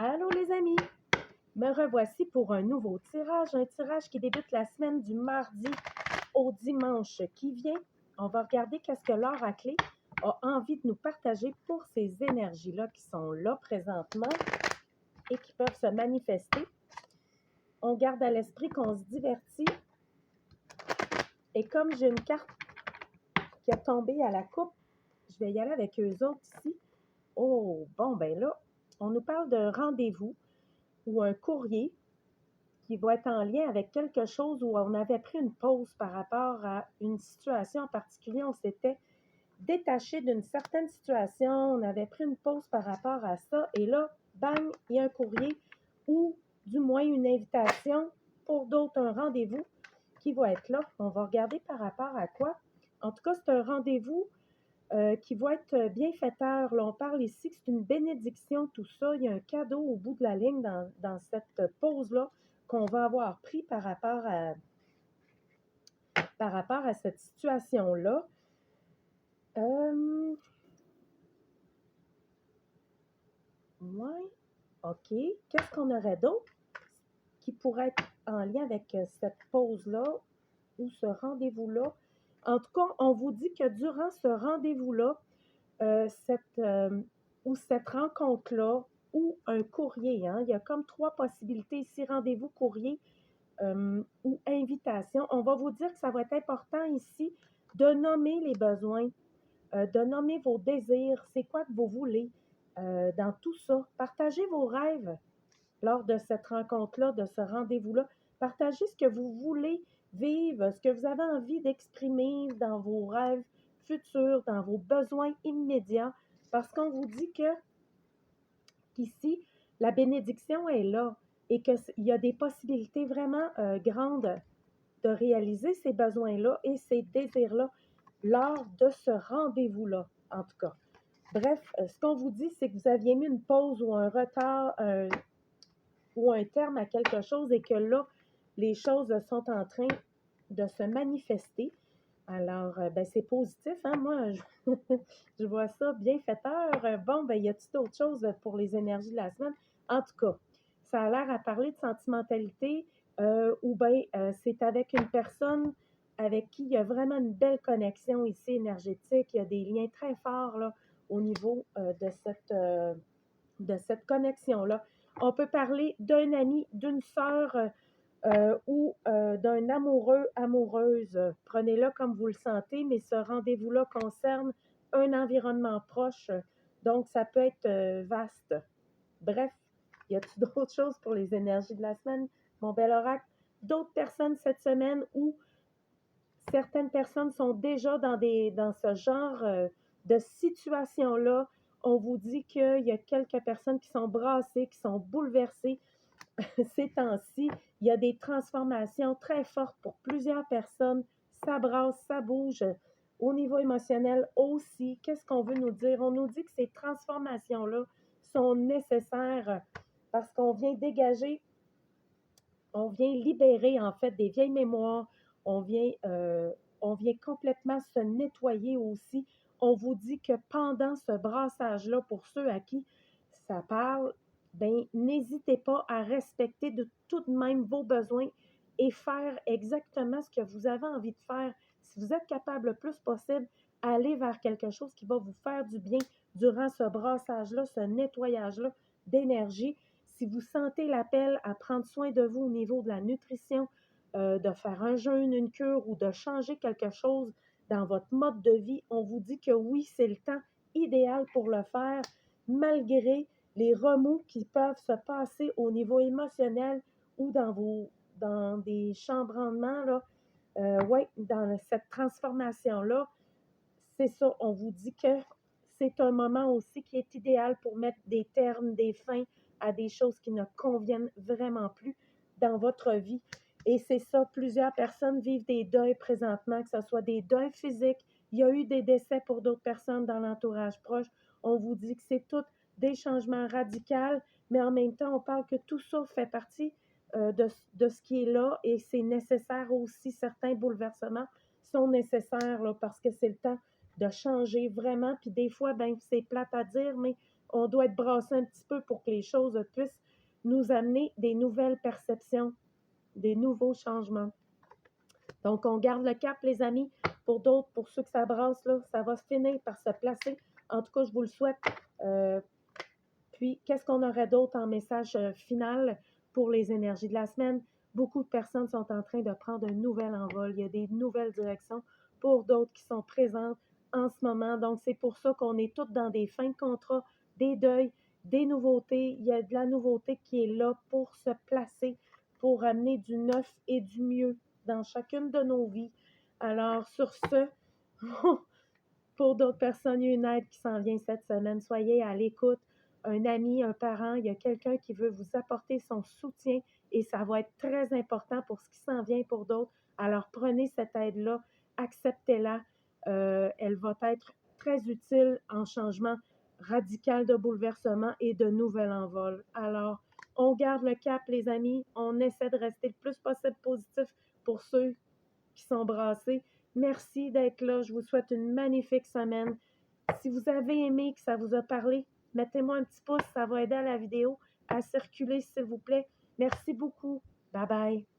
Allô les amis, me revoici pour un nouveau tirage, un tirage qui débute la semaine du mardi au dimanche qui vient. On va regarder qu'est-ce que l'oracle a envie de nous partager pour ces énergies-là qui sont là présentement et qui peuvent se manifester. On garde à l'esprit qu'on se divertit. Et comme j'ai une carte qui a tombé à la coupe, je vais y aller avec eux autres ici. Oh, bon, ben là, on nous parle d'un rendez-vous ou un courrier qui va être en lien avec quelque chose où on avait pris une pause par rapport à une situation en particulier. On s'était détaché d'une certaine situation, on avait pris une pause par rapport à ça, et là, bang, il y a un courrier ou du moins une invitation, pour d'autres un rendez-vous qui va être là. On va regarder par rapport à quoi. En tout cas, c'est un rendez-vous qui va être bienfaiteur. Là, on parle ici que c'est une bénédiction, tout ça. Il y a un cadeau au bout de la ligne dans cette pause-là qu'on va avoir pris par rapport à cette situation-là. Ouais, OK. Qu'est-ce qu'on aurait d'autre qui pourrait être en lien avec cette pause-là ou ce rendez-vous-là? En tout cas, on vous dit que durant ce rendez-vous-là, ou cette rencontre-là, ou un courrier, hein, il y a comme 3 possibilités ici, rendez-vous, courrier ou invitation. On va vous dire que ça va être important ici de nommer les besoins, de nommer vos désirs, c'est quoi que vous voulez dans tout ça. Partagez vos rêves lors de cette rencontre-là, de ce rendez-vous-là. Partagez ce que vous voulez vivre, ce que vous avez envie d'exprimer dans vos rêves futurs, dans vos besoins immédiats, parce qu'on vous dit qu'ici, la bénédiction est là et qu'il y a des possibilités vraiment grandes de réaliser ces besoins-là et ces désirs-là lors de ce rendez-vous-là, en tout cas. Bref, ce qu'on vous dit, c'est que vous aviez mis une pause ou un retard ou un terme à quelque chose et que là, les choses sont en train de se manifester. Alors, ben, c'est positif, hein? Moi, je vois ça bienfaiteur. Bon, ben, y a-t-il d'autres choses pour les énergies de la semaine? En tout cas, ça a l'air à parler de sentimentalité ou bien c'est avec une personne avec qui il y a vraiment une belle connexion ici énergétique. Il y a des liens très forts là, au niveau de cette connexion-là. On peut parler d'un ami, d'une sœur ou d'un amoureux, amoureuse. Prenez-le comme vous le sentez, mais ce rendez-vous-là concerne un environnement proche, donc ça peut être vaste. Bref, y a-t-il d'autres choses pour les énergies de la semaine, mon bel oracle? D'autres personnes cette semaine où certaines personnes sont déjà dans ce genre de situation-là. On vous dit qu'il y a quelques personnes qui sont brassées, qui sont bouleversées ces temps-ci. Il y a des transformations très fortes pour plusieurs personnes. Ça brasse, ça bouge. Au niveau émotionnel aussi, qu'est-ce qu'on veut nous dire? On nous dit que ces transformations-là sont nécessaires parce qu'on vient dégager, on vient libérer en fait des vieilles mémoires, on vient, euh, on vient complètement se nettoyer aussi. On vous dit que pendant ce brassage-là, pour ceux à qui ça parle, ben n'hésitez pas à respecter de tout de même vos besoins et faire exactement ce que vous avez envie de faire. Si vous êtes capable le plus possible, allez vers quelque chose qui va vous faire du bien durant ce brassage-là, ce nettoyage-là d'énergie. Si vous sentez l'appel à prendre soin de vous au niveau de la nutrition, de faire un jeûne, une cure ou de changer quelque chose dans votre mode de vie, on vous dit que oui, c'est le temps idéal pour le faire, malgré les remous qui peuvent se passer au niveau émotionnel ou dans des chambranlements, là, ouais, dans cette transformation-là. C'est ça, on vous dit que c'est un moment aussi qui est idéal pour mettre des termes, des fins à des choses qui ne conviennent vraiment plus dans votre vie. Et c'est ça, plusieurs personnes vivent des deuils présentement, que ce soit des deuils physiques. Il y a eu des décès pour d'autres personnes dans l'entourage proche. On vous dit que c'est tout des changements radicaux, mais en même temps, on parle que tout ça fait partie de ce qui est là et c'est nécessaire aussi. Certains bouleversements sont nécessaires là, parce que c'est le temps de changer vraiment. Puis des fois, ben, c'est plate à dire, mais on doit être brassé un petit peu pour que les choses puissent nous amener des nouvelles perceptions, des nouveaux changements. Donc, on garde le cap, les amis. Pour d'autres, pour ceux que ça brasse, là, ça va se finir par se placer. En tout cas, je vous le souhaite. Puis, qu'est-ce qu'on aurait d'autre en message final pour les énergies de la semaine? Beaucoup de personnes sont en train de prendre un nouvel envol. Il y a des nouvelles directions pour d'autres qui sont présentes en ce moment. Donc, c'est pour ça qu'on est toutes dans des fins de contrat, des deuils, des nouveautés. Il y a de la nouveauté qui est là pour se placer, pour amener du neuf et du mieux dans chacune de nos vies. Alors, sur ce, pour d'autres personnes, il y a une aide qui s'en vient cette semaine. Soyez à l'écoute. Un ami, un parent, il y a quelqu'un qui veut vous apporter son soutien et ça va être très important pour ce qui s'en vient pour d'autres. Alors, prenez cette aide-là, acceptez-la. Elle va être très utile en changement radical de bouleversement et de nouvel envol. Alors, on garde le cap, les amis. On essaie de rester le plus possible positif pour ceux qui sont brassés. Merci d'être là. Je vous souhaite une magnifique semaine. Si vous avez aimé, que ça vous a parlé, mettez-moi un petit pouce. Ça va aider à la vidéo à circuler, s'il vous plaît. Merci beaucoup. Bye bye.